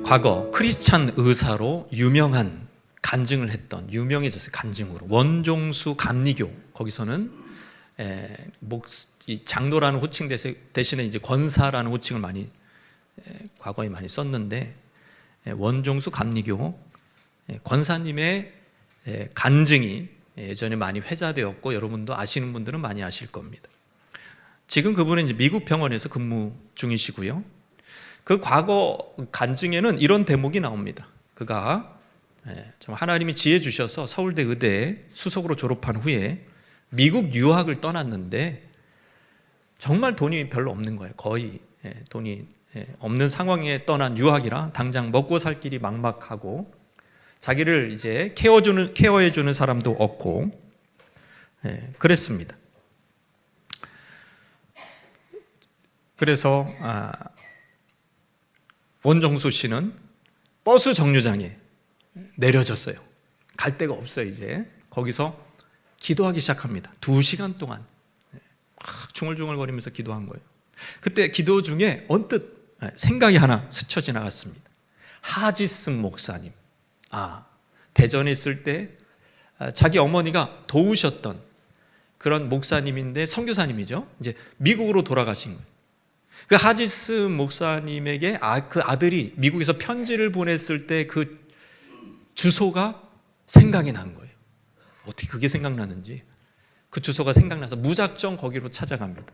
과거 크리스찬 의사로 유명해졌어요. 간증으로. 원종수 감리교, 거기서는 장로라는 호칭 대신에 이제 권사라는 호칭을 과거에 많이 썼는데, 원종수 감리교 권사님의 간증이 예전에 많이 회자되었고, 여러분도 아시는 분들은 많이 아실 겁니다. 지금 그분은 이제 미국 병원에서 근무 중이시고요. 그 과거 간증에는 이런 대목이 나옵니다. 그가 하나님이 지혜 주셔서 서울대 의대 수석으로 졸업한 후에 미국 유학을 떠났는데, 정말 돈이 별로 없는 거예요. 거의 돈이 없는 상황에 떠난 유학이라 당장 먹고 살 길이 막막하고, 자기를 이제 케어해주는 사람도 없고, 그랬습니다. 그래서 원종수 씨는 버스 정류장에 내려졌어요. 갈 데가 없어요. 이제 거기서 기도하기 시작합니다. 2시간 동안 막 중얼중얼거리면서 기도한 거예요. 그때 기도 중에 언뜻 생각이 하나 스쳐 지나갔습니다. 하지슨 목사님, 대전에 있을 때 자기 어머니가 도우셨던 그런 목사님인데, 선교사님이죠. 이제 미국으로 돌아가신 거예요. 그 하지스 목사님에게 그 아들이 미국에서 편지를 보냈을 때 그 주소가 생각이 난 거예요. 어떻게 그게 생각나는지, 그 주소가 생각나서 무작정 거기로 찾아갑니다.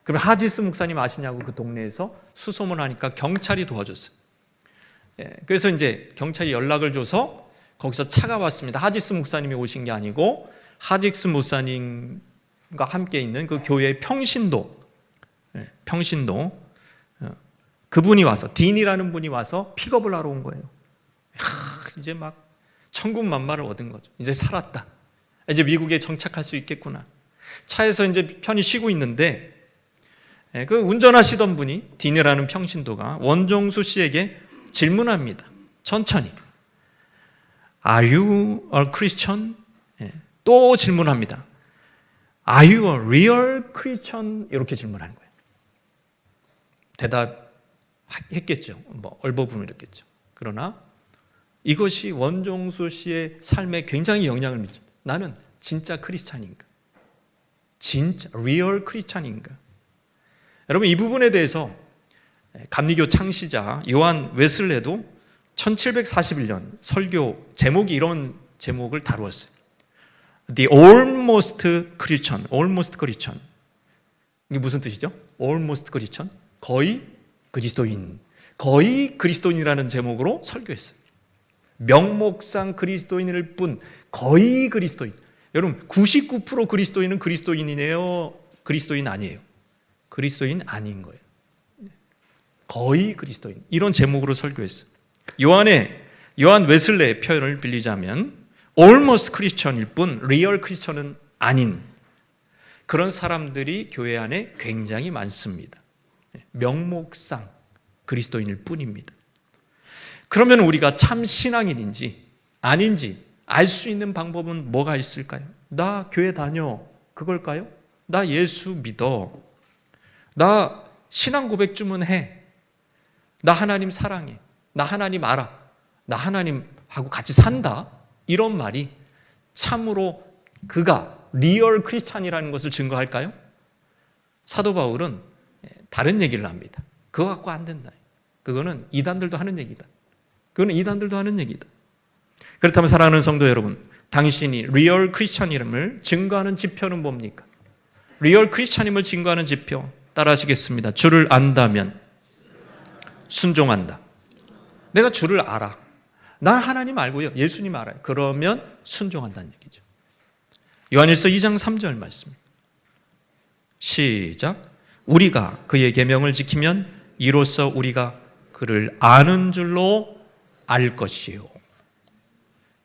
그럼 하지스 목사님 아시냐고 그 동네에서 수소문하니까 경찰이 도와줬어요. 그래서 이제 경찰이 연락을 줘서 거기서 차가 왔습니다. 하지스 목사님이 오신 게 아니고 하지스 목사님과 함께 있는 그 교회의 평신도 그분이 와서, 딘이라는 분이 와서 픽업을 하러 온 거예요. 이제 막 천군만마를 얻은 거죠. 이제 살았다. 이제 미국에 정착할 수 있겠구나. 차에서 이제 편히 쉬고 있는데, 그 운전하시던 분이, 딘이라는 평신도가 원종수 씨에게 질문합니다. 천천히. Are you a Christian? 또 질문합니다. Are you a real Christian? 이렇게 질문하는 거예요. 대답했겠죠. 얼버무렸겠죠. 그러나 이것이 원종수 씨의 삶에 굉장히 영향을 미쳤다. 나는 진짜 크리스찬인가? 진짜 리얼 크리스찬인가? 여러분, 이 부분에 대해서 감리교 창시자 요한 웨슬레도 1741년 설교 제목이 이런 제목을 다루었어요. The almost Christian. almost Christian. 이게 무슨 뜻이죠? almost Christian. 거의 그리스도인. 거의 그리스도인이라는 제목으로 설교했어요. 명목상 그리스도인일 뿐, 거의 그리스도인. 여러분, 99% 그리스도인은 그리스도인이네요? 그리스도인 아니에요? 그리스도인 아닌 거예요. 거의 그리스도인. 이런 제목으로 설교했어요. 요한 웨슬레의 표현을 빌리자면 almost 크리스천일 뿐 리얼 크리스천은 아닌 그런 사람들이 교회 안에 굉장히 많습니다. 명목상 그리스도인일 뿐입니다. 그러면 우리가 참 신앙인인지 아닌지 알 수 있는 방법은 뭐가 있을까요? 나 교회 다녀, 그걸까요? 나 예수 믿어, 나 신앙 고백 주문해, 나 하나님 사랑해, 나 하나님 알아, 나 하나님하고 같이 산다, 이런 말이 참으로 그가 리얼 크리스찬이라는 것을 증거할까요? 사도 바울은 다른 얘기를 합니다. 그거 갖고 안 된다. 그거는 이단들도 하는 얘기다. 그거는 이단들도 하는 얘기다. 그렇다면 사랑하는 성도 여러분, 당신이 리얼 크리스찬임을 증거하는 지표는 뭡니까? 리얼 크리스찬임을 증거하는 지표 따라 하시겠습니다. 주를 안다면 순종한다. 내가 주를 알아. 난 하나님 알고요, 예수님 알아요. 그러면 순종한다는 얘기죠. 요한일서 2장 3절 말씀. 시작. 우리가 그의 계명을 지키면 이로써 우리가 그를 아는 줄로 알 것이요.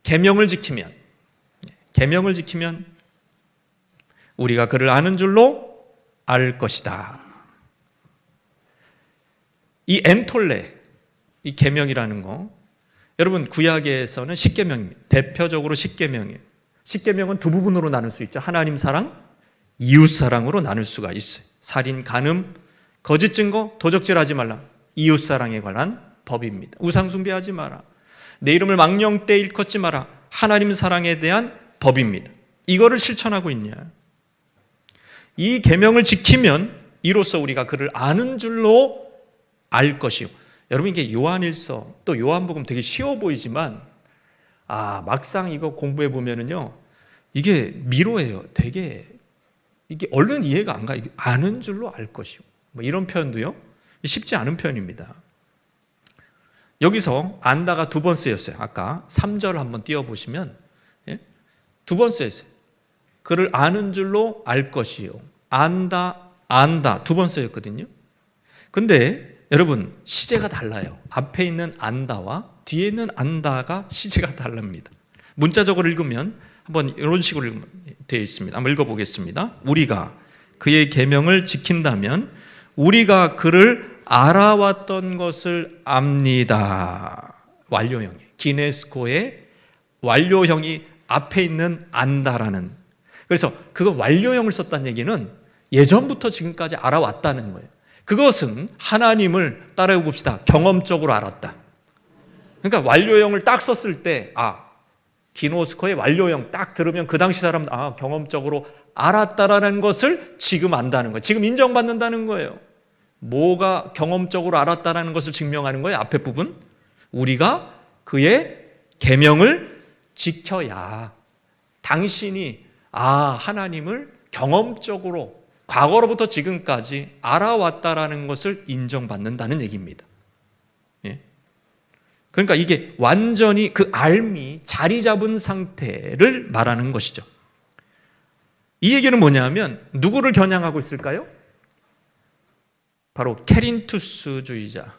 계명을 지키면 우리가 그를 아는 줄로 알 것이다. 이 엔톨레, 이 계명이라는 거, 여러분 구약에서는 십계명입니다. 대표적으로 십계명이에요. 십계명은 두 부분으로 나눌 수 있죠. 하나님 사랑, 이웃 사랑으로 나눌 수가 있어요. 살인, 간음, 거짓 증거, 도적질하지 말라. 이웃 사랑에 관한 법입니다. 우상 숭배하지 마라. 내 이름을 망령되이 일컫지 마라. 하나님 사랑에 대한 법입니다. 이거를 실천하고 있냐? 이 계명을 지키면 이로써 우리가 그를 아는 줄로 알 것이요. 여러분, 이게 요한일서 또 요한복음 되게 쉬워 보이지만 막상 이거 공부해 보면은요, 이게 미로예요. 되게 이게 얼른 이해가 안 가. 아는 줄로 알 것이요. 뭐 이런 표현도요, 쉽지 않은 표현입니다. 여기서 안다가 두 번 쓰였어요. 아까 3절 한번 띄워보시면 두 번 쓰였어요. 그를 아는 줄로 알 것이요. 안다 두 번 쓰였거든요. 근데 여러분, 시제가 달라요. 앞에 있는 안다와 뒤에 있는 안다가 시제가 다릅니다. 문자적으로 읽으면 한번 이런 식으로 되어 있습니다. 한번 읽어보겠습니다. 우리가 그의 계명을 지킨다면 우리가 그를 알아왔던 것을 압니다. 완료형이에요. 기네스코의 완료형이 앞에 있는 안다라는. 그래서 그거 완료형을 썼다는 얘기는 예전부터 지금까지 알아왔다는 거예요. 그것은 하나님을 따라해 봅시다. 경험적으로 알았다. 그러니까 완료형을 딱 썼을 때 기노스코의 완료형 딱 들으면 그 당시 사람은 경험적으로 알았다라는 것을 지금 안다는 거예요. 지금 인정받는다는 거예요. 뭐가 경험적으로 알았다라는 것을 증명하는 거예요? 앞에 부분. 우리가 그의 계명을 지켜야 당신이 하나님을 경험적으로 과거로부터 지금까지 알아왔다라는 것을 인정받는다는 얘기입니다. 그러니까 이게 완전히 그 알미 자리 잡은 상태를 말하는 것이죠. 이 얘기는 뭐냐면 누구를 겨냥하고 있을까요? 바로 케린투스주의자,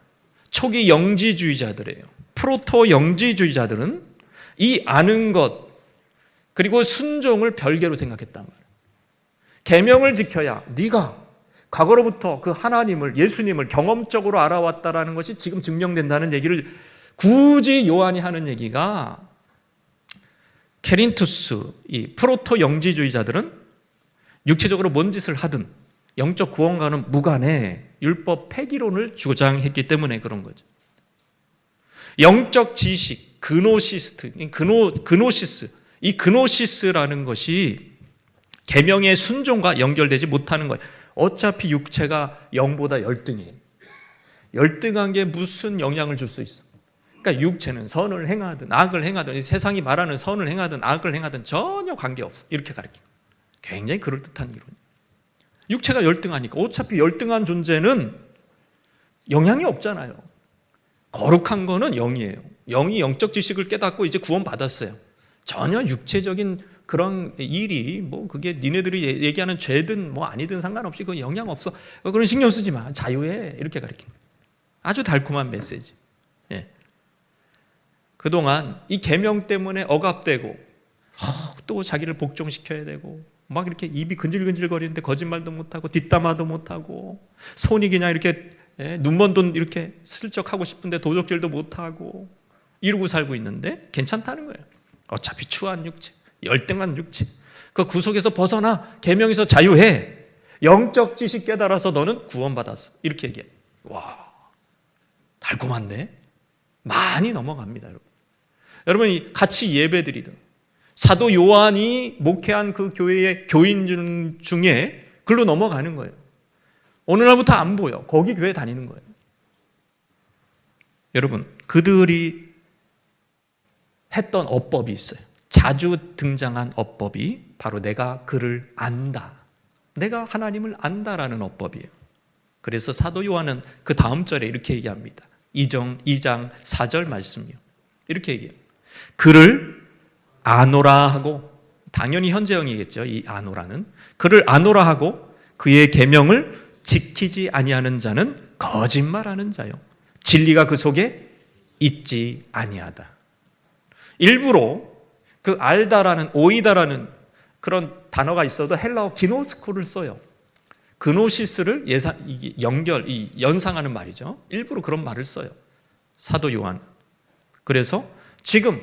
초기 영지주의자들이에요. 프로토 영지주의자들은 이 아는 것 그리고 순종을 별개로 생각했단 말이에요. 계명을 지켜야 네가 과거로부터 그 하나님을, 예수님을 경험적으로 알아왔다라는 것이 지금 증명된다는 얘기를 굳이 요한이 하는 얘기가, 케린투스, 이 프로토 영지주의자들은 육체적으로 뭔 짓을 하든 영적 구원과는 무관해 율법 폐기론을 주장했기 때문에 그런 거죠. 영적 지식, 그노시스, 이 그노시스라는 것이 계명의 순종과 연결되지 못하는 거예요. 어차피 육체가 영보다 열등해. 열등한 게 무슨 영향을 줄 수 있어? 그러니까 육체는 선을 행하든 악을 행하든, 세상이 말하는 선을 행하든 악을 행하든 전혀 관계없어. 이렇게 가르쳐요. 굉장히 그럴듯한 이론이에요. 육체가 열등하니까 어차피 열등한 존재는 영향이 없잖아요. 거룩한 거는 영이에요. 영이 영적 지식을 깨닫고 이제 구원받았어요. 전혀 육체적인 그런 일이 그게 니네들이 얘기하는 죄든 아니든 상관없이 그 영향 없어. 그런 신경 쓰지 마. 자유해. 이렇게 가르쳐요. 아주 달콤한 메시지. 그동안 이 계명 때문에 억압되고 또 자기를 복종시켜야 되고 막 이렇게 입이 근질근질 거리는데 거짓말도 못하고 뒷담화도 못하고 손이 그냥 이렇게 눈먼 돈 이렇게 슬쩍 하고 싶은데 도적질도 못하고 이러고 살고 있는데 괜찮다는 거예요. 어차피 추한 육체, 열등한 육체, 그 구속에서 벗어나 계명에서 자유해. 영적 지식 깨달아서 너는 구원받았어. 이렇게 얘기해. 와, 달콤한데? 많이 넘어갑니다, 여러분. 여러분이 같이 예배드리던 사도 요한이 목회한 그 교회의 교인 중에 글로 넘어가는 거예요. 어느 날부터 안 보여. 거기 교회 다니는 거예요. 여러분, 그들이 했던 어법이 있어요. 자주 등장한 어법이 바로 내가 그를 안다. 내가 하나님을 안다라는 어법이에요. 그래서 사도 요한은 그 다음 절에 이렇게 얘기합니다. 2장 4절 말씀이요. 이렇게 얘기해요. 그를 아노라 하고, 당연히 현재형이겠죠. 이 아노라는. 그를 아노라 하고 그의 계명을 지키지 아니하는 자는 거짓말하는 자요. 진리가 그 속에 있지 아니하다. 일부러 그 알다라는, 오이다라는 그런 단어가 있어도 헬라어 기노스코를 써요. 그노시스를 연상하는 말이죠. 일부러 그런 말을 써요. 사도 요한. 그래서 지금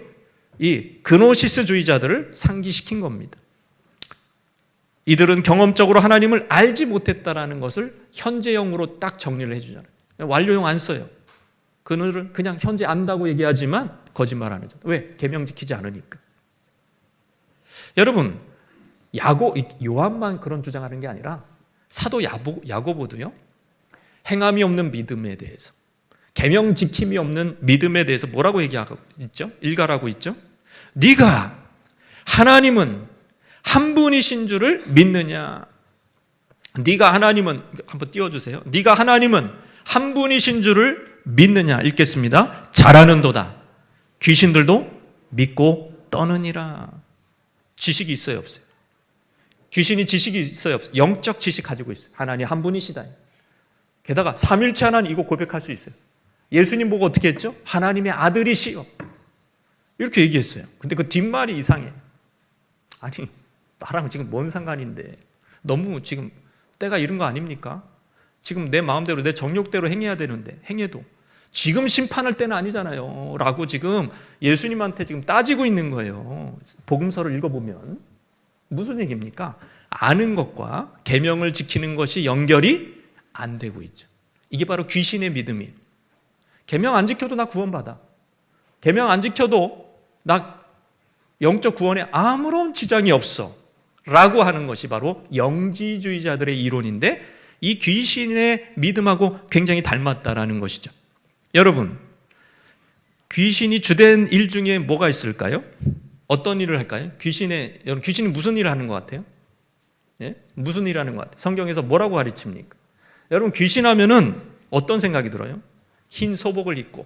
이 그노시스주의자들을 상기시킨 겁니다. 이들은 경험적으로 하나님을 알지 못했다라는 것을 현재형으로 딱 정리를 해주잖아요. 완료형 안 써요. 그들은 그냥 현재 안다고 얘기하지만 거짓말하는 자. 왜? 계명 지키지 않으니까. 여러분, 요한만 그런 주장하는 게 아니라 사도 야고보도요, 행함이 없는 믿음에 대해서, 계명 지킴이 없는 믿음에 대해서 뭐라고 얘기하고 있죠? 일갈하고 있죠? 네가 하나님은 한 분이신 줄을 믿느냐? 네가 하나님은, 한번 띄워주세요. 네가 하나님은 한 분이신 줄을 믿느냐? 읽겠습니다. 잘하는도다. 귀신들도 믿고 떠느니라. 지식이 있어요, 없어요? 귀신이 지식이 있어요, 없어요? 영적 지식 가지고 있어요. 하나님 한 분이시다. 게다가 삼일체 하나님, 이거 고백할 수 있어요. 예수님 보고 어떻게 했죠? 하나님의 아들이시요, 이렇게 얘기했어요. 근데 그 뒷말이 이상해. 아니, 나랑 지금 뭔 상관인데, 너무 지금 때가 이른 거 아닙니까? 지금 내 마음대로 내 정욕대로 행해야 되는데, 행해도 지금 심판할 때는 아니잖아요 라고 지금 예수님한테 지금 따지고 있는 거예요. 복음서를 읽어보면 무슨 얘기입니까? 아는 것과 계명을 지키는 것이 연결이 안 되고 있죠. 이게 바로 귀신의 믿음이에요. 계명 안 지켜도 나 구원받아. 계명 안 지켜도 나 영적 구원에 아무런 지장이 없어 라고 하는 것이 바로 영지주의자들의 이론인데, 이 귀신의 믿음하고 굉장히 닮았다라는 것이죠. 여러분, 귀신이 주된 일 중에 뭐가 있을까요? 어떤 일을 할까요? 여러분, 귀신이 무슨 일을 하는 것 같아요? 예? 무슨 일을 하는 것 같아요? 성경에서 뭐라고 가르칩니까? 여러분, 귀신 하면은 어떤 생각이 들어요? 흰 소복을 입고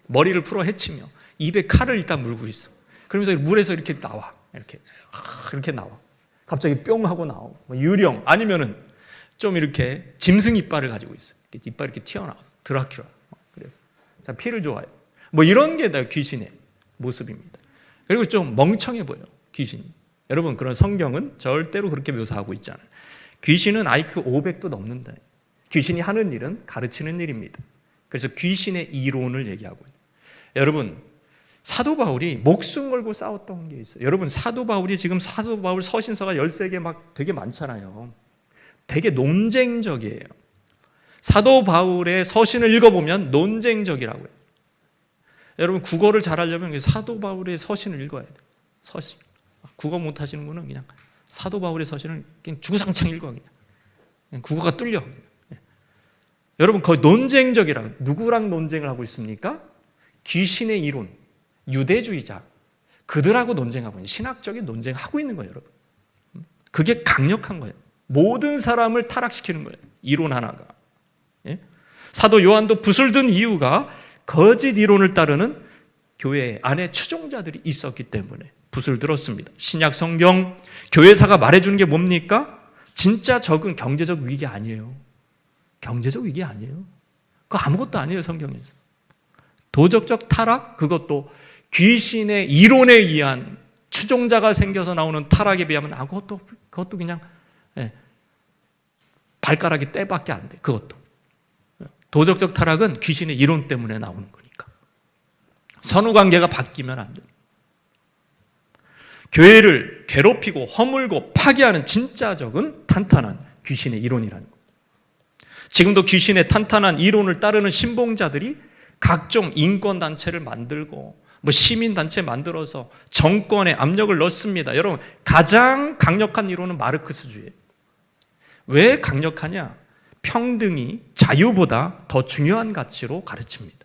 머리를 풀어 헤치며 입에 칼을 일단 물고 있어. 그러면서 물에서 이렇게 나와. 이렇게 나와. 갑자기 뿅 하고 나오고. 유령 아니면은 좀 이렇게 짐승 이빨을 가지고 있어. 이빨 이렇게 튀어나왔어. 드라큘라. 그래서 자, 피를 좋아해요. 뭐 이런 게 다 귀신의 모습입니다. 그리고 좀 멍청해 보여, 귀신이. 여러분, 그런 성경은 절대로 그렇게 묘사하고 있지 않아요. 귀신은 IQ 500도 넘는다. 귀신이 하는 일은 가르치는 일입니다. 그래서 귀신의 이론을 얘기하고 있어요. 여러분, 사도 바울이 목숨 걸고 싸웠던 게 있어요. 여러분, 사도 바울이 지금 사도 바울 서신서가 13개 막 되게 많잖아요. 되게 논쟁적이에요. 사도 바울의 서신을 읽어보면 논쟁적이라고요. 여러분, 국어를 잘하려면 사도 바울의 서신을 읽어야 돼요. 서신. 국어 못하시는 분은 그냥 사도 바울의 서신을 그냥 주구장창 읽어요. 그냥 국어가 뚫려. 여러분, 거의 논쟁적이라고. 누구랑 논쟁을 하고 있습니까? 귀신의 이론, 유대주의자, 그들하고 논쟁하고 있는, 신학적인 논쟁하고 있는 거예요, 여러분. 그게 강력한 거예요. 모든 사람을 타락시키는 거예요, 이론 하나가. 예? 사도 요한도 붓을 든 이유가 거짓 이론을 따르는 교회 안에 추종자들이 있었기 때문에 붓을 들었습니다. 신약 성경 교회사가 말해주는 게 뭡니까? 진짜 적은 경제적 위기 아니에요. 경제적 위기 아니에요. 그거 아무것도 아니에요, 성경에서. 도덕적 타락, 그것도 귀신의 이론에 의한 추종자가 생겨서 나오는 타락에 비하면 그것도 그냥 발가락이 떼밖에 안 돼. 그것도. 도덕적 타락은 귀신의 이론 때문에 나오는 거니까. 선후관계가 바뀌면 안 돼요. 교회를 괴롭히고 허물고 파괴하는 진짜 적은 탄탄한 귀신의 이론이라는 거예요. 지금도 귀신의 탄탄한 이론을 따르는 신봉자들이 각종 인권단체를 만들고 시민단체 만들어서 정권에 압력을 넣습니다. 여러분, 가장 강력한 이론은 마르크스주의예요. 왜 강력하냐? 평등이 자유보다 더 중요한 가치로 가르칩니다.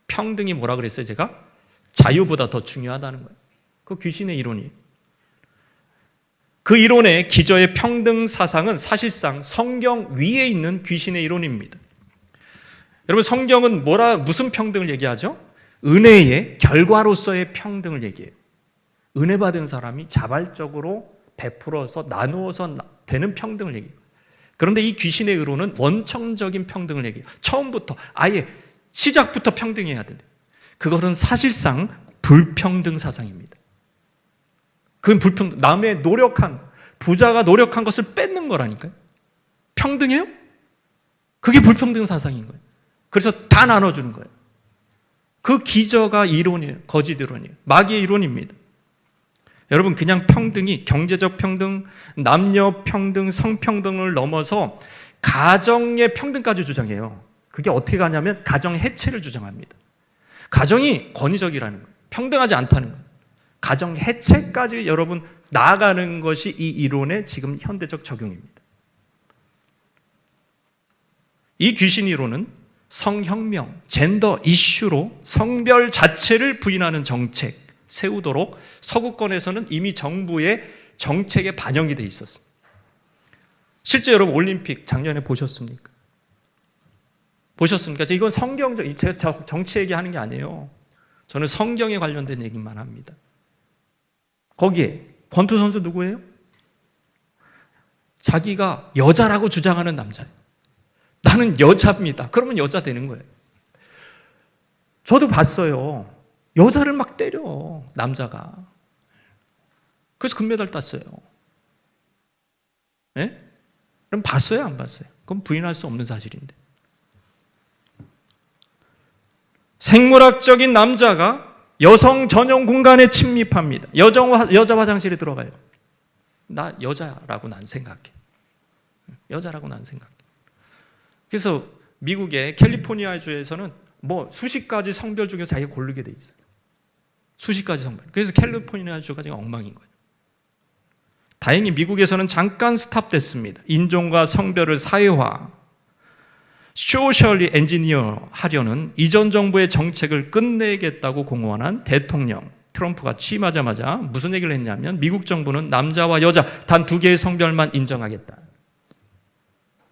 평등이 뭐라 그랬어요, 제가? 자유보다 더 중요하다는 거예요. 그 귀신의 이론이에요. 그 이론의 기저의 평등 사상은 사실상 성경 위에 있는 귀신의 이론입니다. 여러분, 성경은 무슨 평등을 얘기하죠? 은혜의 결과로서의 평등을 얘기해요. 은혜 받은 사람이 자발적으로 베풀어서 나누어서 되는 평등을 얘기해요. 그런데 이 귀신의 의로는 원천적인 평등을 얘기해요. 처음부터 아예 시작부터 평등해야 된대. 그것은 사실상 불평등 사상입니다. 그건 불평등, 남의 부자가 노력한 것을 뺏는 거라니까요. 평등해요? 그게 불평등 사상인 거예요. 그래서 다 나눠주는 거예요. 그 기저가 이론이에요. 거짓 이론이에요. 마귀의 이론입니다. 여러분, 그냥 평등이 경제적 평등, 남녀 평등, 성평등을 넘어서 가정의 평등까지 주장해요. 그게 어떻게 가냐면 가정 해체를 주장합니다. 가정이 권위적이라는 거예요. 평등하지 않다는 거예요. 가정 해체까지 여러분 나아가는 것이 이 이론의 지금 현대적 적용입니다. 이 귀신 이론은 성혁명, 젠더 이슈로 성별 자체를 부인하는 정책 세우도록 서구권에서는 이미 정부의 정책에 반영이 돼 있었습니다. 실제 여러분 올림픽 작년에 보셨습니까? 보셨습니까? 이건 성경적, 제가 정치 얘기하는 게 아니에요. 저는 성경에 관련된 얘기만 합니다. 거기에 권투 선수 누구예요? 자기가 여자라고 주장하는 남자예요. 나는 여자입니다. 그러면 여자 되는 거예요. 저도 봤어요. 여자를 막 때려, 남자가. 그래서 금메달 땄어요. 네? 그럼 봤어요, 안 봤어요? 그건 부인할 수 없는 사실인데. 생물학적인 남자가 여성 전용 공간에 침입합니다. 여자 화장실에 들어가요. 나 여자라고 난 생각해. 여자라고 난 생각해. 그래서 미국의 캘리포니아주에서는 뭐 수십 가지 성별 중에 자기가 고르게 돼 있어요. 수십 가지 성별. 그래서 캘리포니아주가 지금 엉망인 거예요. 다행히 미국에서는 잠깐 스탑됐습니다. 인종과 성별을 사회화, 소셜리 엔지니어 하려는 이전 정부의 정책을 끝내겠다고 공언한 대통령 트럼프가 취임하자마자 무슨 얘기를 했냐면 미국 정부는 남자와 여자 단 두 개의 성별만 인정하겠다.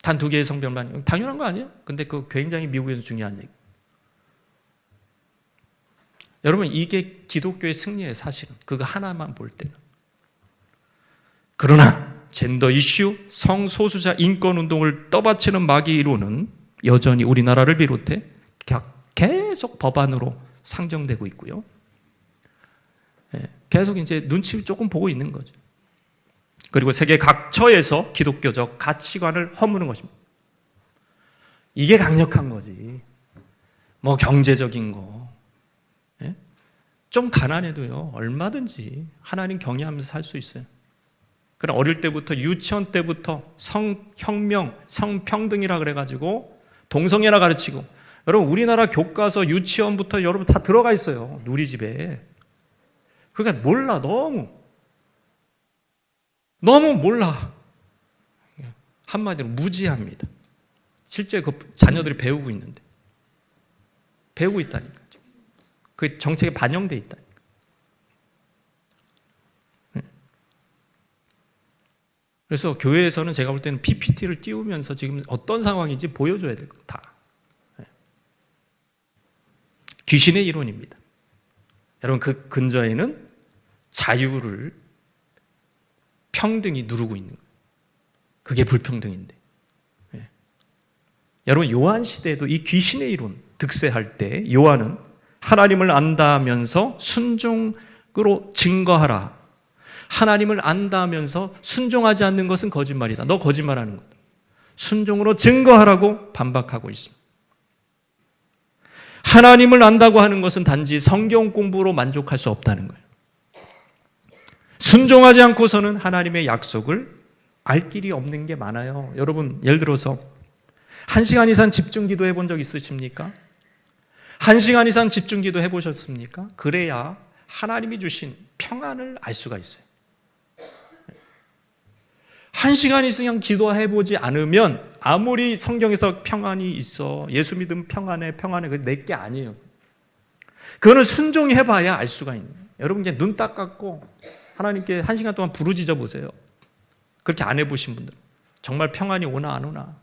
단 두 개의 성별만. 당연한 거 아니에요? 근데 그거 굉장히 미국에서 중요한 얘기. 여러분 이게 기독교의 승리예요. 사실은 그거 하나만 볼 때는. 그러나 젠더 이슈, 성소수자 인권운동을 떠받치는 마귀 이론은 여전히 우리나라를 비롯해 계속 법안으로 상정되고 있고요. 계속 이제 눈치 조금 보고 있는 거죠. 그리고 세계 각처에서 기독교적 가치관을 허무는 것입니다. 이게 강력한 거지. 뭐 경제적인 거. 좀 가난해도요, 얼마든지 하나님 경외하면서 살 수 있어요. 그럼 어릴 때부터, 유치원 때부터 성혁명, 성평등이라 그래가지고 동성애나 가르치고, 여러분 우리나라 교과서 유치원부터 여러분 다 들어가 있어요. 누리집에. 그러니까 몰라. 너무 몰라. 한마디로 무지합니다. 실제 그 자녀들이 배우고 있는데. 배우고 있다니까. 그 정책에 반영돼 있다니까. 그래서 교회에서는 제가 볼 때는 PPT를 띄우면서 지금 어떤 상황인지 보여줘야 될 것 다. 귀신의 이론입니다. 여러분 그 근저에는 자유를 평등이 누르고 있는 거예요. 그게 불평등인데. 여러분 요한 시대에도 이 귀신의 이론 득세할 때 요한은 하나님을 안다면서 순종으로 증거하라. 하나님을 안다면서 순종하지 않는 것은 거짓말이다. 너 거짓말하는 거다. 순종으로 증거하라고 반박하고 있습니다. 하나님을 안다고 하는 것은 단지 성경 공부로 만족할 수 없다는 거예요. 순종하지 않고서는 하나님의 약속을 알 길이 없는 게 많아요. 여러분 예를 들어서 1시간 이상 집중기도 해본 적 있으십니까? 1시간 이상 집중기도 해보셨습니까? 그래야 하나님이 주신 평안을 알 수가 있어요. 1시간 이상 기도해보지 않으면 아무리 성경에서 평안이 있어, 예수 믿으면 평안해, 그게 내게 아니에요. 그거는 순종해봐야 알 수가 있는 거예요. 여러분 이제 눈 딱 감고 하나님께 1시간 동안 부르짖어 보세요. 그렇게 안 해보신 분들 정말 평안이 오나 안 오나,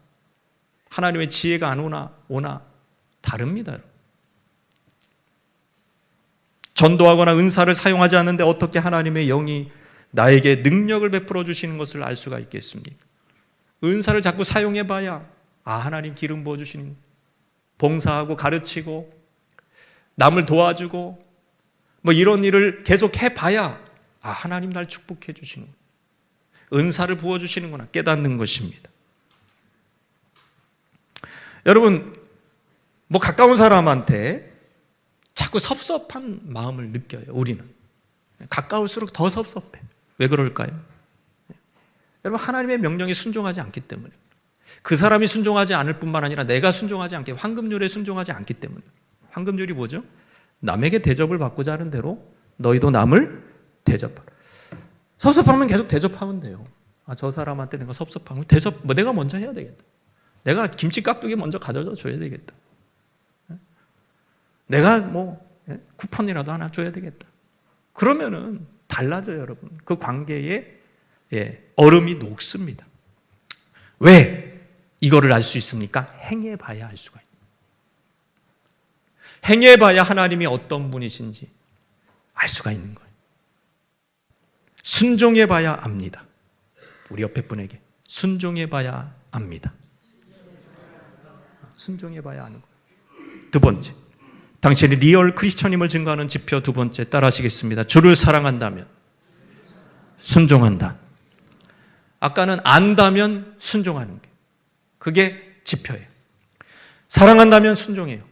하나님의 지혜가 안 오나 다릅니다. 여러분. 전도하거나 은사를 사용하지 않는데 어떻게 하나님의 영이 나에게 능력을 베풀어 주시는 것을 알 수가 있겠습니까? 은사를 자꾸 사용해봐야 하나님 기름 부어주시는, 봉사하고 가르치고 남을 도와주고 뭐 이런 일을 계속 해봐야 하나님 날 축복해 주시는, 은사를 부어주시는구나 깨닫는 것입니다. 여러분 뭐 가까운 사람한테 자꾸 섭섭한 마음을 느껴요. 우리는 가까울수록 더 섭섭해. 왜 그럴까요? 여러분 하나님의 명령에 순종하지 않기 때문에. 그 사람이 순종하지 않을 뿐만 아니라 내가 순종하지 않게, 황금률에 순종하지 않기 때문에. 황금률이 뭐죠? 남에게 대접을 받고자 하는 대로 너희도 남을 대접하라. 섭섭하면 계속 대접하면 돼요. 저 사람한테 내가 섭섭하면 대접, 내가 먼저 해야 되겠다. 내가 김치 깍두기 먼저 가져다 줘야 되겠다. 내가 쿠폰이라도 하나 줘야 되겠다. 그러면은 달라져요, 여러분. 그 관계에 얼음이 녹습니다. 왜 이거를 알 수 있습니까? 행해봐야 알 수가 있습니다. 행해봐야 하나님이 어떤 분이신지 알 수가 있는 거예요. 순종해봐야 압니다. 우리 옆에 분에게 순종해봐야 압니다. 순종해봐야 아는 거예요. 두 번째, 당신이 리얼 크리스천임을 증거하는 지표 두 번째 따라하시겠습니다. 주를 사랑한다면 순종한다. 아까는 안다면 순종하는 게, 그게 지표예요. 사랑한다면 순종해요.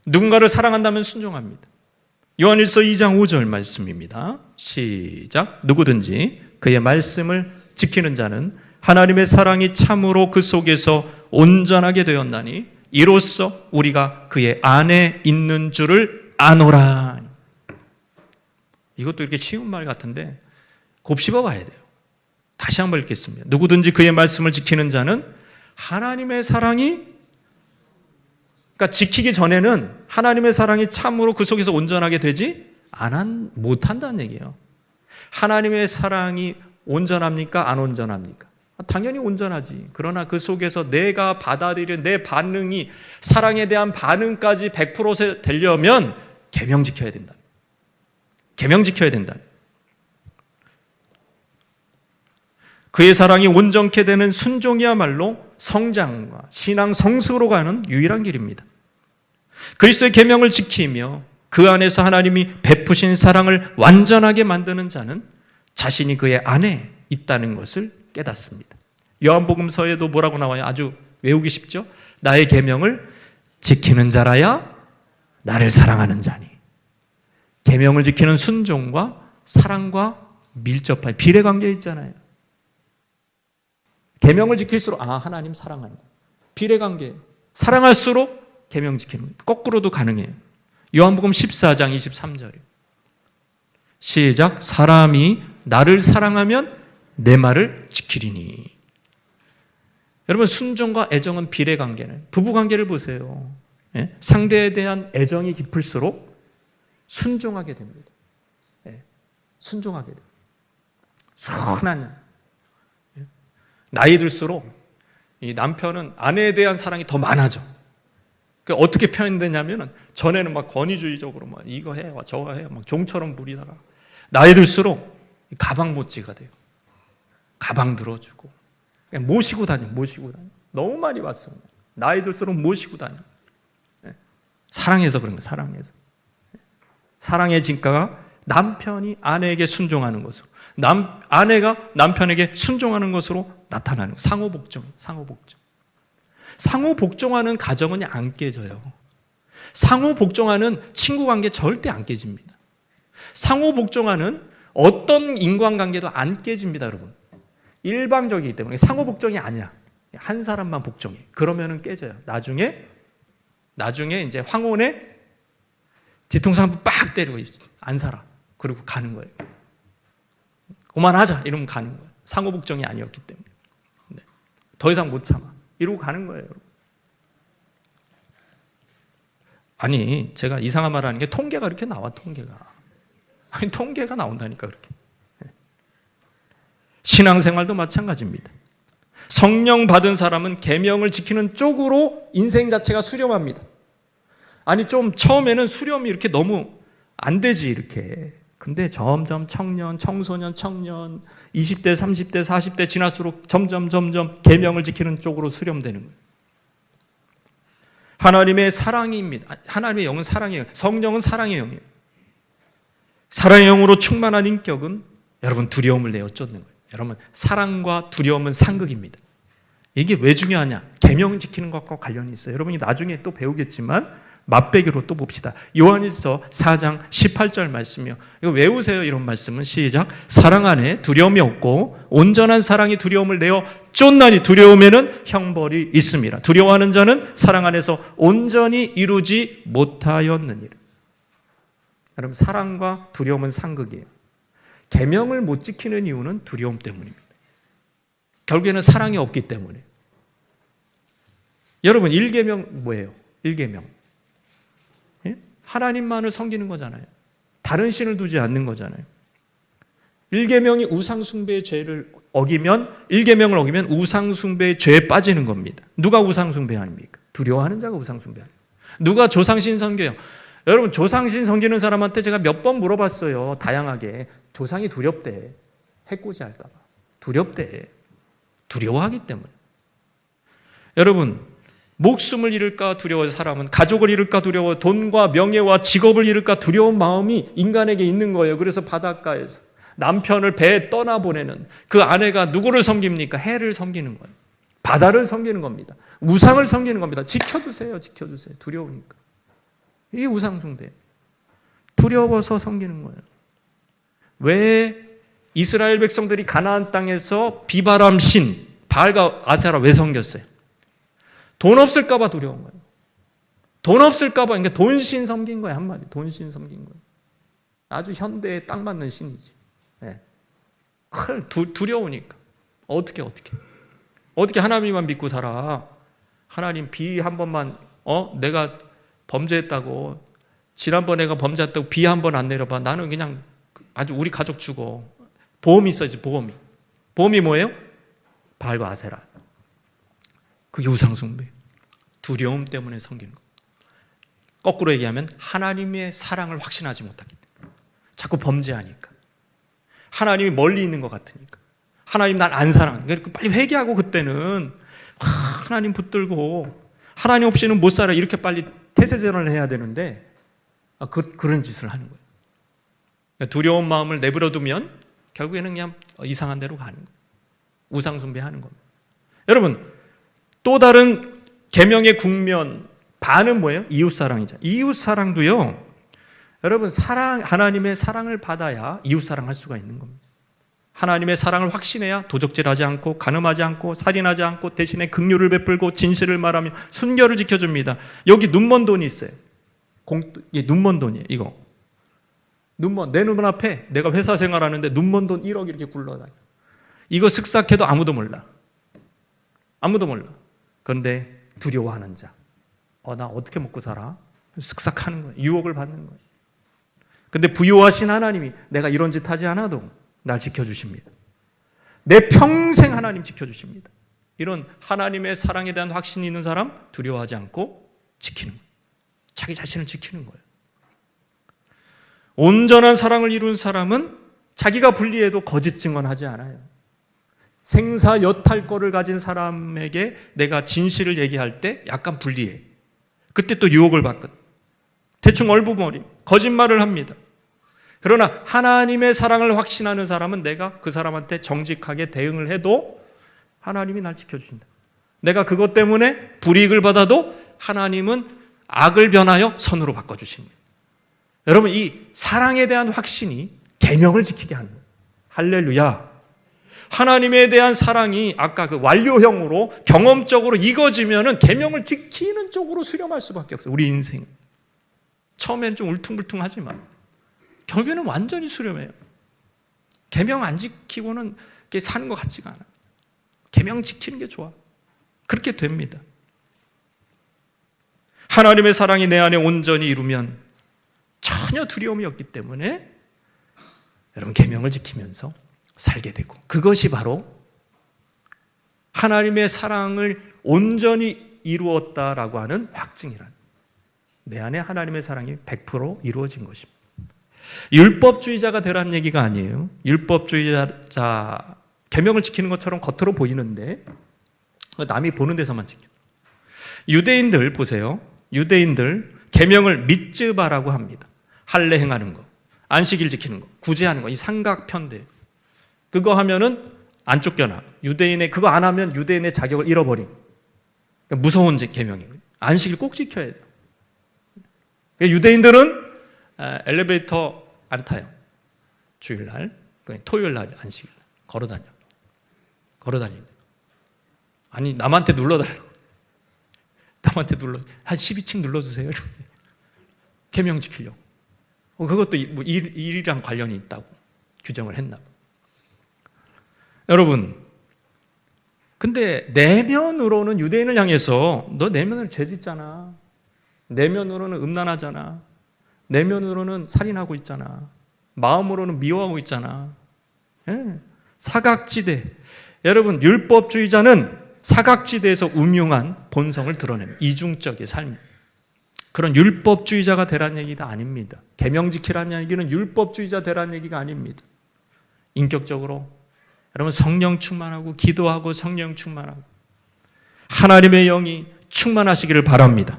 누군가를 사랑한다면 순종합니다. 요한일서 2장 5절 말씀입니다. 시작. 누구든지 그의 말씀을 지키는 자는 하나님의 사랑이 참으로 그 속에서 온전하게 되었나니 이로써 우리가 그의 안에 있는 줄을 아노라. 이것도 이렇게 쉬운 말 같은데 곱씹어 봐야 돼요. 다시 한번 읽겠습니다. 누구든지 그의 말씀을 지키는 자는 하나님의 사랑이, 그러니까 지키기 전에는 하나님의 사랑이 참으로 그 속에서 온전하게 되지 못한다는 얘기예요. 하나님의 사랑이 온전합니까? 안 온전합니까? 당연히 온전하지. 그러나 그 속에서 내가 받아들인 내 반응이, 사랑에 대한 반응까지 100% 되려면 계명 지켜야 된다. 계명 지켜야 된다. 그의 사랑이 온전케 되는 순종이야말로 성장과 신앙 성숙으로 가는 유일한 길입니다. 그리스도의 계명을 지키며 그 안에서 하나님이 베푸신 사랑을 완전하게 만드는 자는 자신이 그의 안에 있다는 것을 깨닫습니다. 요한복음서에도 뭐라고 나와요? 아주 외우기 쉽죠? 나의 계명을 지키는 자라야 나를 사랑하는 자니. 계명을 지키는 순종과 사랑과 밀접한 비례관계 있잖아요. 계명을 지킬수록 하나님 사랑하는 거예요. 비례관계. 사랑할수록 계명 지키는 거예요. 거꾸로도 가능해요. 요한복음 14장 23절이에요. 시작. 사람이 나를 사랑하면 내 말을 지키리니. 여러분, 순종과 애정은 비례관계는, 부부관계를 보세요. 상대에 대한 애정이 깊을수록 순종하게 됩니다. 순종하게 됩니다. 선한. 나이 들수록 이 남편은 아내에 대한 사랑이 더 많아져. 그 어떻게 표현되냐면은 전에는 막 권위주의적으로 막 이거 해, 저거 해, 막 종처럼 부리다가 나이 들수록 가방 못지가 돼요. 가방 들어주고 그냥 모시고 다녀. 너무 많이 봤습니다. 나이 들수록 모시고 다녀. 사랑해서 그런 거예요. 사랑해서. 사랑의 진가가 남편이 아내에게 순종하는 것으로, 아내가 남편에게 순종하는 것으로 나타나는 거예요. 상호복종하는 가정은 안 깨져요. 상호복종하는 친구관계 절대 안 깨집니다. 상호복종하는 어떤 인간관계도 안 깨집니다, 여러분. 일방적이기 때문에. 상호복종이 아니야. 한 사람만 복종해. 그러면은 깨져요. 나중에 이제 황혼에 뒤통수 한번 빡 때리고 있어. 안 살아. 그리고 가는 거예요. 그만하자 이러면 가는 거예요. 상호복종이 아니었기 때문에. 더 이상 못 참아. 이러고 가는 거예요. 아니, 제가 이상한 말 하는 게 통계가 이렇게 나와. 통계가 나온다니까 그렇게. 신앙생활도 마찬가지입니다. 성령 받은 사람은 계명을 지키는 쪽으로 인생 자체가 수렴합니다. 아니, 좀 처음에는 수렴이 이렇게 너무 안 되지 이렇게. 근데 점점 청년, 20대, 30대, 40대 지날수록 점점 계명을 지키는 쪽으로 수렴되는 거예요. 하나님의 사랑입니다. 하나님의 영은 사랑이에요. 성령은 사랑의 영이에요. 사랑의 영으로 충만한 인격은 여러분 두려움을 내어 쫓는 거예요. 여러분, 사랑과 두려움은 상극입니다. 이게 왜 중요하냐? 계명 지키는 것과 관련이 있어요. 여러분이 나중에 또 배우겠지만 맛배기로 또 봅시다. 요한일서 4장 18절 말씀이요. 이거 외우세요. 이런 말씀은 시작. 사랑 안에 두려움이 없고 온전한 사랑이 두려움을 내어 쫓나니 두려움에는 형벌이 있습니다. 두려워하는 자는 사랑 안에서 온전히 이루지 못하였느니라. 여러분, 사랑과 두려움은 상극이에요. 계명을 못 지키는 이유는 두려움 때문입니다. 결국에는 사랑이 없기 때문에. 여러분, 1계명 뭐예요? 1계명. 예? 하나님만을 섬기는 거잖아요. 다른 신을 두지 않는 거잖아요. 1계명이 우상숭배의 죄를 어기면, 1계명을 어기면 우상숭배의 죄에 빠지는 겁니다. 누가 우상숭배 아닙니까? 두려워하는 자가 우상숭배 아닙니까? 누가 조상신 섬겨요? 여러분, 조상신 섬기는 사람한테 제가 몇 번 물어봤어요. 다양하게. 조상이 두렵대. 해코지 할까 봐. 두렵대. 두려워하기 때문에. 여러분, 목숨을 잃을까 두려워서 사람은, 가족을 잃을까 두려워, 돈과 명예와 직업을 잃을까 두려운 마음이 인간에게 있는 거예요. 그래서 바닷가에서 남편을 배에 떠나보내는 그 아내가 누구를 섬깁니까? 해를 섬기는 거예요. 바다를 섬기는 겁니다. 우상을 섬기는 겁니다. 지켜주세요. 지켜주세요. 두려우니까. 이게 우상숭배. 두려워서 섬기는 거예요. 왜 이스라엘 백성들이 가나안 땅에서 비바람 신 바알과 아세라 왜 섬겼어요? 돈 없을까 봐 두려운 거예요. 돈 없을까 봐, 그러니까 돈신 섬긴 거예요. 한마디. 돈신 섬긴 거예요. 아주 현대에 딱 맞는 신이지. 네. 두려우니까. 어떻게 하나님만 믿고 살아? 하나님 비 한 번만, 내가 범죄했다고, 지난번에 내가 범죄했다고 비 한 번 안 내려봐. 나는 그냥 아주 우리 가족 죽어. 보험이 있어야지, 보험이. 보험이 뭐예요? 바알과 아세라. 그게 우상숭배. 두려움 때문에 섬기는 거. 거꾸로 얘기하면 하나님의 사랑을 확신하지 못하기 때문에. 자꾸 범죄하니까. 하나님이 멀리 있는 것 같으니까. 하나님 날 안 사랑하니까. 그러니까 빨리 회개하고 그때는 하나님 붙들고 하나님 없이는 못 살아. 이렇게 빨리 태세전을 해야 되는데 그런 짓을 하는 거예요. 두려운 마음을 내버려두면 결국에는 그냥 이상한 데로 가는 거예요. 우상숭배하는 겁니다. 여러분, 또 다른 계명의 국면 반은 뭐예요? 이웃사랑이죠. 이웃사랑도요, 여러분, 하나님의 사랑을 받아야 이웃사랑할 수가 있는 겁니다. 하나님의 사랑을 확신해야 도적질하지 않고 간음하지 않고 살인하지 않고 대신에 긍휼을 베풀고 진실을 말하며 순결을 지켜줍니다. 여기 눈먼 돈이 있어요. 이게 눈먼 돈이에요. 이거 내 눈앞에 내가 회사 생활하는데 눈먼 돈 1억 이렇게 굴러다녀. 이거 쓱싹해도 아무도 몰라. 그런데 두려워하는 자, 나 어떻게 먹고 살아? 쓱싹하는 거예요. 유혹을 받는 거예요. 근데 부유하신 하나님이 내가 이런 짓 하지 않아도 날 지켜주십니다. 내 평생 하나님 지켜주십니다. 이런 하나님의 사랑에 대한 확신이 있는 사람, 두려워하지 않고 지키는 거예요. 자기 자신을 지키는 거예요. 온전한 사랑을 이룬 사람은 자기가 불리해도 거짓 증언하지 않아요. 생사 여탈권을 가진 사람에게 내가 진실을 얘기할 때 약간 불리해. 그때 또 유혹을 받거든. 대충 얼버무림, 거짓말을 합니다. 그러나 하나님의 사랑을 확신하는 사람은 내가 그 사람한테 정직하게 대응을 해도 하나님이 날 지켜주신다. 내가 그것 때문에 불이익을 받아도 하나님은 악을 변하여 선으로 바꿔주십니다. 여러분, 이 사랑에 대한 확신이 계명을 지키게 하는 거예요. 할렐루야. 하나님에 대한 사랑이 아까 그 완료형으로 경험적으로 익어지면은 계명을 지키는 쪽으로 수렴할 수밖에 없어요. 우리 인생. 처음엔 좀 울퉁불퉁하지만 결국에는 완전히 수렴해요. 계명 안 지키고는 사는 것 같지가 않아요. 계명 지키는 게 좋아. 그렇게 됩니다. 하나님의 사랑이 내 안에 온전히 이루면 전혀 두려움이 없기 때문에 여러분 계명을 지키면서 살게 되고, 그것이 바로 하나님의 사랑을 온전히 이루었다라고 하는 확증이란, 내 안에 하나님의 사랑이 100% 이루어진 것입니다. 율법주의자가 되라는 얘기가 아니에요. 율법주의자, 계명을 지키는 것처럼 겉으로 보이는데 남이 보는 데서만 지켜. 유대인들 보세요. 유대인들 계명을 미tz바라고 합니다. 할례 행하는 거, 안식일 지키는 거, 구제하는 거, 이 삼각편대. 그거 하면은 안 쫓겨나. 유대인의 그거 안 하면 유대인의 자격을 잃어버림. 그러니까 무서운 계명이에요. 안식일 꼭 지켜야 돼요. 유대인들은 엘리베이터 안 타요. 주일날, 토요일날 안식일 걸어다녀. 아니 남한테 눌러달라고. 남한테 한 12층 눌러주세요. 계명 지키려고. 그것도 뭐 일이랑 관련이 있다고 규정을 했나 봐. 여러분, 근데 내면으로는 유대인을 향해서 너 내면으로 죄 짓잖아. 내면으로는 음란하잖아. 내면으로는 살인하고 있잖아. 마음으로는 미워하고 있잖아. 예. 사각지대. 여러분, 율법주의자는 사각지대에서 음흉한 본성을 드러냅니다. 이중적인 삶. 그런 율법주의자가 되라는 얘기가 아닙니다. 계명 지키라는 얘기는 율법주의자 되라는 얘기가 아닙니다. 인격적으로 여러분 성령 충만하고 기도하고 성령 충만하고 하나님의 영이 충만하시기를 바랍니다.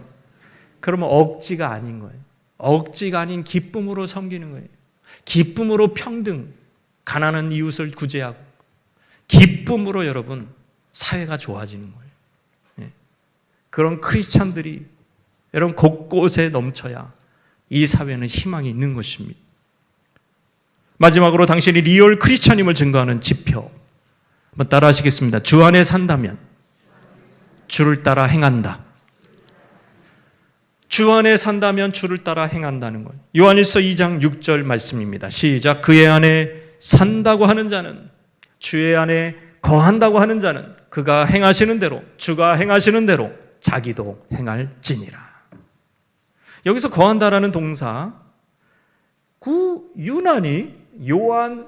그러면 억지가 아닌 거예요. 억지가 아닌 기쁨으로 섬기는 거예요. 기쁨으로 평등, 가난한 이웃을 구제하고 기쁨으로 여러분 사회가 좋아지는 거예요. 예. 그런 크리스찬들이 여러분 곳곳에 넘쳐야 이 사회는 희망이 있는 것입니다. 마지막으로 당신이 리얼 크리스찬임을 증거하는 지표 한번 따라 하시겠습니다. 주 안에 산다면 주를 따라 행한다. 주 안에 산다면 주를 따라 행한다는 거예요. 요한일서 2장 6절 말씀입니다. 시작. 그의 안에 산다고 하는 자는, 주의 안에 거한다고 하는 자는 그가 행하시는 대로, 주가 행하시는 대로 자기도 행할지니라. 여기서 거한다라는 동사, 유난히 요한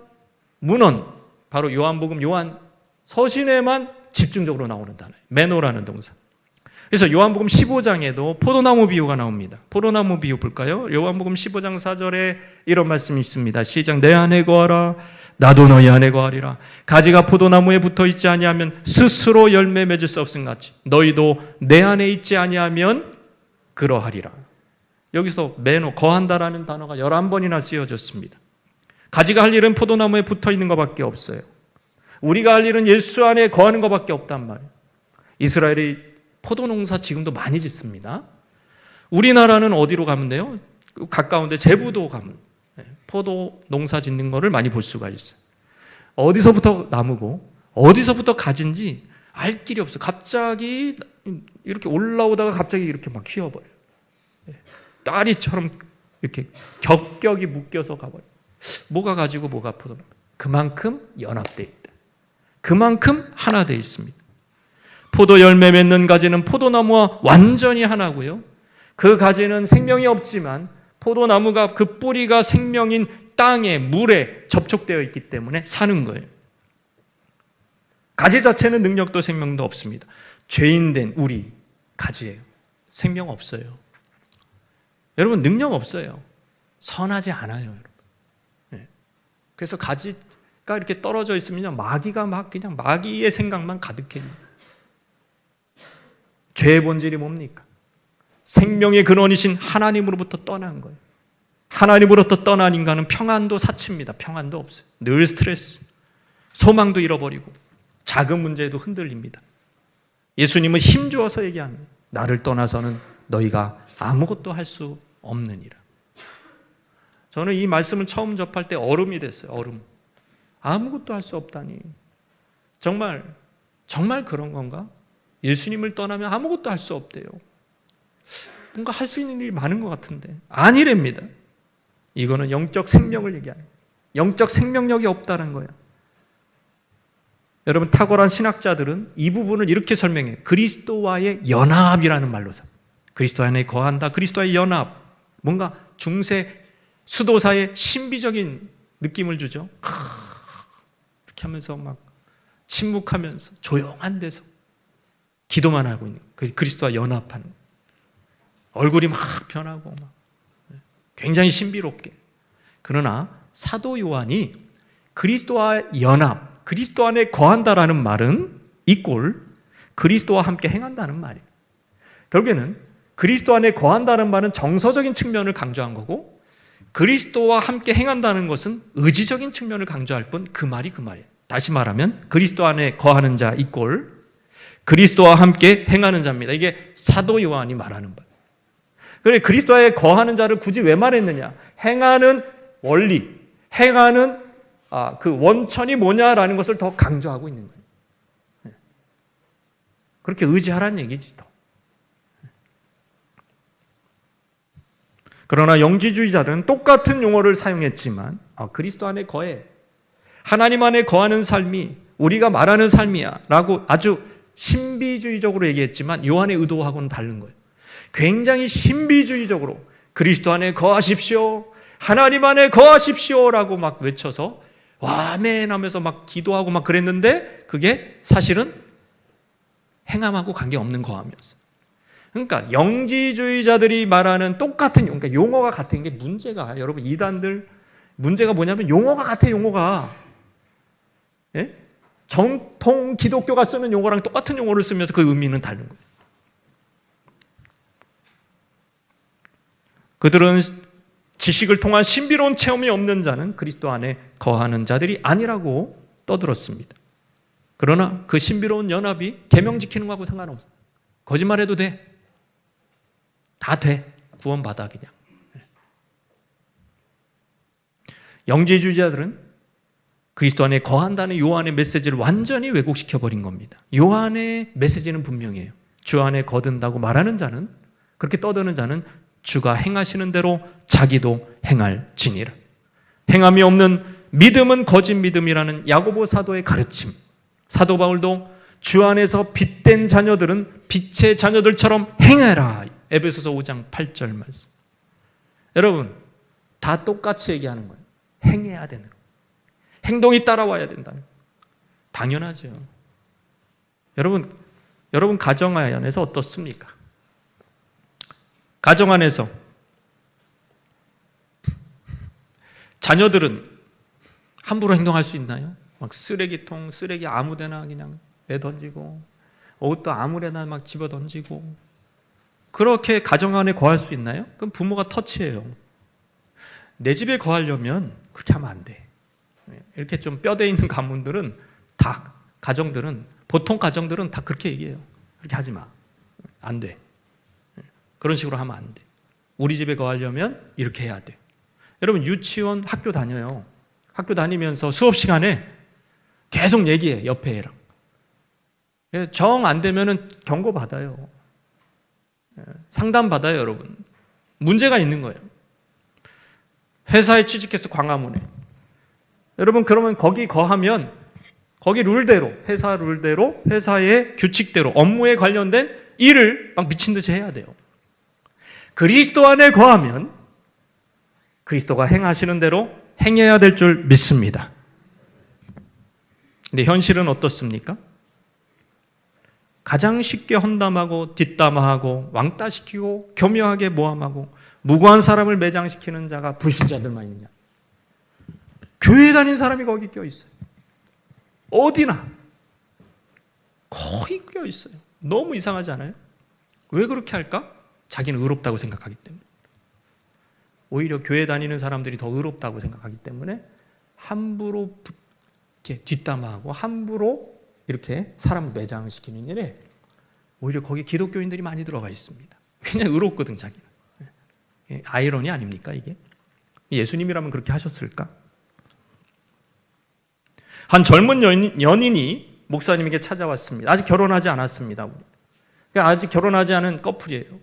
문헌, 바로 요한복음 요한 서신에만 집중적으로 나오는 단어예요. 매노라는 동사. 그래서 요한복음 15장에도 포도나무 비유가 나옵니다. 포도나무 비유 볼까요? 요한복음 15장 4절에 이런 말씀이 있습니다. 시작. 내 안에 거하라, 나도 너희 안에 거하리라. 가지가 포도나무에 붙어 있지 아니하면 스스로 열매 맺을 수 없음 같이 너희도 내 안에 있지 아니하면 그러하리라. 여기서 매노, 거한다라는 단어가 11번이나 쓰여졌습니다. 가지가 할 일은 포도나무에 붙어 있는 것밖에 없어요. 우리가 할 일은 예수 안에 거하는 것밖에 없단 말이에요. 이스라엘이 포도농사 지금도 많이 짓습니다. 우리나라는 어디로 가면 돼요? 가까운데 제부도 가면 포도농사 짓는 거를 많이 볼 수가 있어요. 어디서부터 나무고 어디서부터 가지인지 알 길이 없어요. 갑자기 이렇게 올라오다가 갑자기 이렇게 막 휘어버려요. 다리처럼 이렇게 겹겹이 묶여서 가버려요. 뭐가 가지고 뭐가 포도나무. 그만큼 연합되어 있다. 그만큼 하나 되어 있습니다. 포도 열매 맺는 가지는 포도나무와 완전히 하나고요. 그 가지는 생명이 없지만 포도나무가 그 뿌리가 생명인 땅에 물에 접촉되어 있기 때문에 사는 거예요. 가지 자체는 능력도 생명도 없습니다. 죄인된 우리 가지예요. 생명 없어요. 여러분 능력 없어요. 선하지 않아요. 여러분. 네. 그래서 가지가 이렇게 떨어져 있으면 마귀가 막 그냥 마귀의 생각만 가득해요. 죄의 본질이 뭡니까? 생명의 근원이신 하나님으로부터 떠난 거예요. 하나님으로부터 떠난 인간은 평안도 사칩니다. 평안도 없어요. 늘 스트레스, 소망도 잃어버리고 작은 문제에도 흔들립니다. 예수님은 힘주어서 얘기합니다. 나를 떠나서는 너희가 아무것도 할 수 없느니라. 저는 이 말씀을 처음 접할 때 얼음이 됐어요. 얼음. 아무것도 할 수 없다니. 정말 그런 건가? 예수님을 떠나면 아무것도 할 수 없대요. 뭔가 할 수 있는 일이 많은 것 같은데 아니랍니다. 이거는 영적 생명을 얘기하는 거예요. 영적 생명력이 없다는 거예요. 여러분 탁월한 신학자들은 이 부분을 이렇게 설명해요. 그리스도와의 연합이라는 말로 그리스도 안에 거한다. 그리스도와의 연합. 뭔가 중세 수도사의 신비적인 느낌을 주죠. 이렇게 하면서 막 침묵하면서 조용한 데서 기도만 하고 있는 거예요. 그리스도와 연합하는 거예요. 얼굴이 막 변하고 막 굉장히 신비롭게. 그러나 사도 요한이 그리스도와 연합, 그리스도 안에 거한다라는 말은 이꼴 그리스도와 함께 행한다는 말이에요. 결국에는 그리스도 안에 거한다는 말은 정서적인 측면을 강조한 거고 그리스도와 함께 행한다는 것은 의지적인 측면을 강조할 뿐 그 말이 그 말이에요. 다시 말하면 그리스도 안에 거하는 자 이꼴 그리스도와 함께 행하는 자입니다. 이게 사도 요한이 말하는 바. 그래 그리스도에 거하는 자를 굳이 왜 말했느냐? 행하는 원리, 행하는 그 원천이 뭐냐라는 것을 더 강조하고 있는 거예요. 그렇게 의지하라는 얘기지. 그러나 영지주의자들은 똑같은 용어를 사용했지만 그리스도 안에 거해, 하나님 안에 거하는 삶이 우리가 말하는 삶이야 라고 아주 신비주의적으로 얘기했지만 요한의 의도하고는 다른 거예요. 굉장히 신비주의적으로 그리스도 안에 거하십시오, 하나님 안에 거하십시오 라고 막 외쳐서 아멘 하면서 막 기도하고 막 그랬는데 그게 사실은 행함하고 관계없는 거함이었어요. 그러니까 영지주의자들이 말하는 똑같은 그러니까 용어가 같은 게 문제가, 여러분 이단들 문제가 뭐냐면 용어가 같아. 용어가 정통 기독교가 쓰는 용어랑 똑같은 용어를 쓰면서 그 의미는 다른 거예요. 그들은 지식을 통한 신비로운 체험이 없는 자는 그리스도 안에 거하는 자들이 아니라고 떠들었습니다. 그러나 그 신비로운 연합이 계명 지키는 거하고 상관없어요. 거짓말해도 돼. 다 돼. 구원받아 그냥. 영지주의자들은 그리스도 안에 거한다는 요한의 메시지를 완전히 왜곡시켜버린 겁니다. 요한의 메시지는 분명해요. 주 안에 거든다고 말하는 자는, 그렇게 떠드는 자는 주가 행하시는 대로 자기도 행할지니라. 행함이 없는 믿음은 거짓 믿음이라는 야고보 사도의 가르침. 사도 바울도 주 안에서 빛된 자녀들은 빛의 자녀들처럼 행해라. 에베소서 5장 8절 말씀. 여러분 다 똑같이 얘기하는 거예요. 행해야 되는 거예요. 행동이 따라와야 된다는 거예요. 당연하죠. 여러분 가정 안에서 어떻습니까? 가정 안에서 자녀들은 함부로 행동할 수 있나요? 막 쓰레기통, 쓰레기 아무데나 그냥 내던지고 옷도 아무데나 막 집어던지고 그렇게 가정 안에 거할 수 있나요? 그럼 부모가 터치해요. 내 집에 거하려면 그렇게 하면 안 돼. 이렇게 좀 뼈대 있는 가문들은 다 가정들은 보통 가정들은 다 그렇게 얘기해요. 그렇게 하지 마. 안 돼. 그런 식으로 하면 안 돼. 우리 집에 거하려면 이렇게 해야 돼. 여러분 유치원 학교 다녀요. 학교 다니면서 수업 시간에 계속 얘기해. 옆에 애랑. 정 안 되면은 경고 받아요. 상담 받아요, 여러분. 문제가 있는 거예요. 회사에 취직해서 광화문에. 여러분 그러면 거기 거하면 거기 룰대로, 회사 룰대로, 회사의 규칙대로 업무에 관련된 일을 막 미친 듯이 해야 돼요. 그리스도 안에 거하면 그리스도가 행하시는 대로 행해야 될 줄 믿습니다. 근데 현실은 어떻습니까? 가장 쉽게 험담하고 뒷담화하고 왕따시키고 교묘하게 모함하고 무고한 사람을 매장시키는 자가 불신자들만 있느냐? 교회 다닌 사람이 거기 껴있어요. 어디나 거의 껴있어요. 너무 이상하지 않아요? 왜 그렇게 할까? 자기는 의롭다고 생각하기 때문에. 오히려 교회 다니는 사람들이 더 의롭다고 생각하기 때문에 함부로 이렇게 뒷담화하고 함부로 이렇게 사람 매장시키는 일에 오히려 거기 기독교인들이 많이 들어가 있습니다. 그냥 의롭거든 자기는. 아이러니 아닙니까 이게? 예수님이라면 그렇게 하셨을까? 한 젊은 연인이 목사님에게 찾아왔습니다. 아직 결혼하지 않았습니다. 그러니까 아직 결혼하지 않은 커플이에요.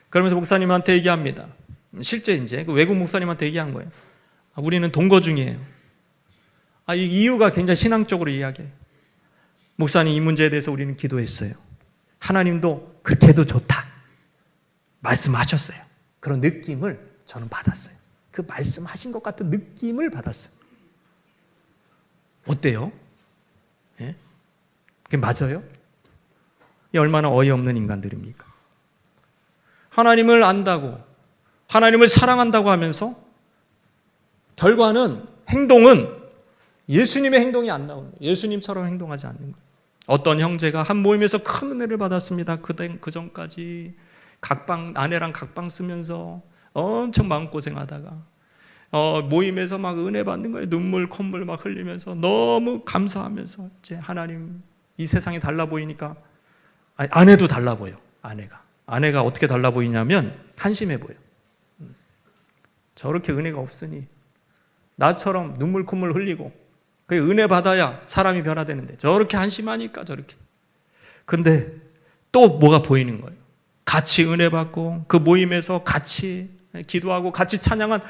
그러면서 목사님한테 얘기합니다. 실제 이제 그 외국 목사님한테 얘기한 거예요. 우리는 동거 중이에요. 이 이유가 굉장히 신앙적으로 이야기해요. 목사님 이 문제에 대해서 우리는 기도했어요. 하나님도 그렇게 해도 좋다 말씀하셨어요. 그런 느낌을 저는 받았어요. 그 말씀하신 것 같은 느낌을 받았어요. 어때요? 예? 그게 맞아요? 이 얼마나 어이없는 인간들입니까? 하나님을 안다고 하나님을 사랑한다고 하면서 결과는 행동은 예수님의 행동이 안 나오는 거예요. 예수님처럼 행동하지 않는 거예요. 어떤 형제가 한 모임에서 큰 은혜를 받았습니다. 그 전까지 아내랑 각방 쓰면서 엄청 마음고생하다가 모임에서 막 은혜 받는 거예요. 눈물 콧물 막 흘리면서 너무 감사하면서 이제 하나님 이 세상이 달라 보이니까 아내도 달라 보여. 아내가 어떻게 달라 보이냐면 한심해 보여. 저렇게 은혜가 없으니 나처럼 눈물 콧물 흘리고 그 은혜 받아야 사람이 변화되는데 저렇게 한심하니까 저렇게 근데 또 뭐가 보이는 거예요. 같이 은혜 받고 그 모임에서 같이 기도하고 같이 찬양한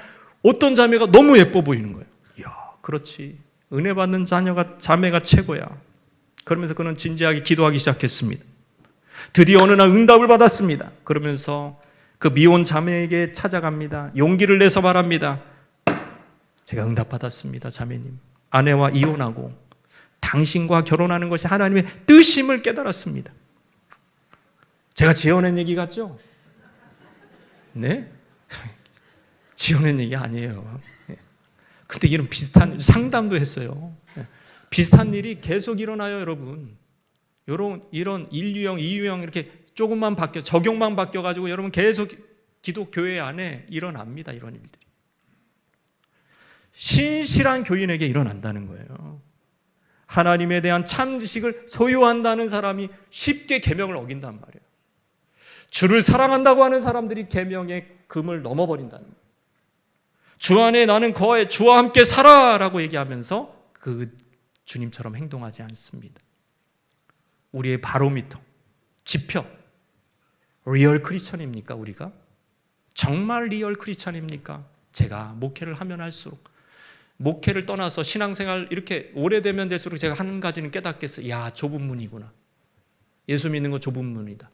어떤 자매가 너무 예뻐 보이는 거예요. 이야, 그렇지. 은혜 받는 자매가 최고야. 그러면서 그는 진지하게 기도하기 시작했습니다. 드디어 어느 날 응답을 받았습니다. 그러면서 그 미혼 자매에게 찾아갑니다. 용기를 내서 말합니다. 제가 응답받았습니다, 자매님. 아내와 이혼하고 당신과 결혼하는 것이 하나님의 뜻임을 깨달았습니다. 제가 지어낸 얘기 같죠? 네? 지어낸 얘기 아니에요. 근데 이런 비슷한 상담도 했어요. 비슷한 일이 계속 일어나요, 여러분. 이런 1유형, 2유형 이렇게 조금만 바뀌어, 적용만 바뀌어가지고 여러분 계속 기독 교회 안에 일어납니다, 이런 일들이. 신실한 교인에게 일어난다는 거예요. 하나님에 대한 참 지식을 소유한다는 사람이 쉽게 계명을 어긴단 말이에요. 주를 사랑한다고 하는 사람들이 계명의 금을 넘어버린다는 거예요. 주 안에 나는 거해, 주와 함께 살아라고 얘기하면서 그 주님처럼 행동하지 않습니다. 우리의 바로미터, 지표, 리얼 크리스천입니까 우리가? 정말 리얼 크리스천입니까? 제가 목회를 하면 할수록, 목회를 떠나서 신앙생활 이렇게 오래되면 될수록 제가 한 가지는 깨닫겠어요. 야, 좁은 문이구나. 예수 믿는 거 좁은 문이다.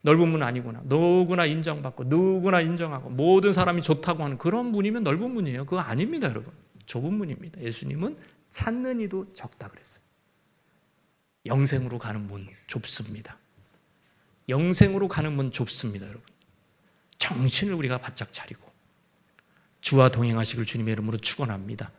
넓은 문 아니구나. 누구나 인정받고 누구나 인정하고 모든 사람이 좋다고 하는 그런 문이면 넓은 문이에요. 그거 아닙니다, 여러분. 좁은 문입니다. 예수님은 찾는 이도 적다 그랬어요. 영생으로 가는 문 좁습니다. 영생으로 가는 문 좁습니다, 여러분. 정신을 우리가 바짝 차리고 주와 동행하시길 주님의 이름으로 축원합니다.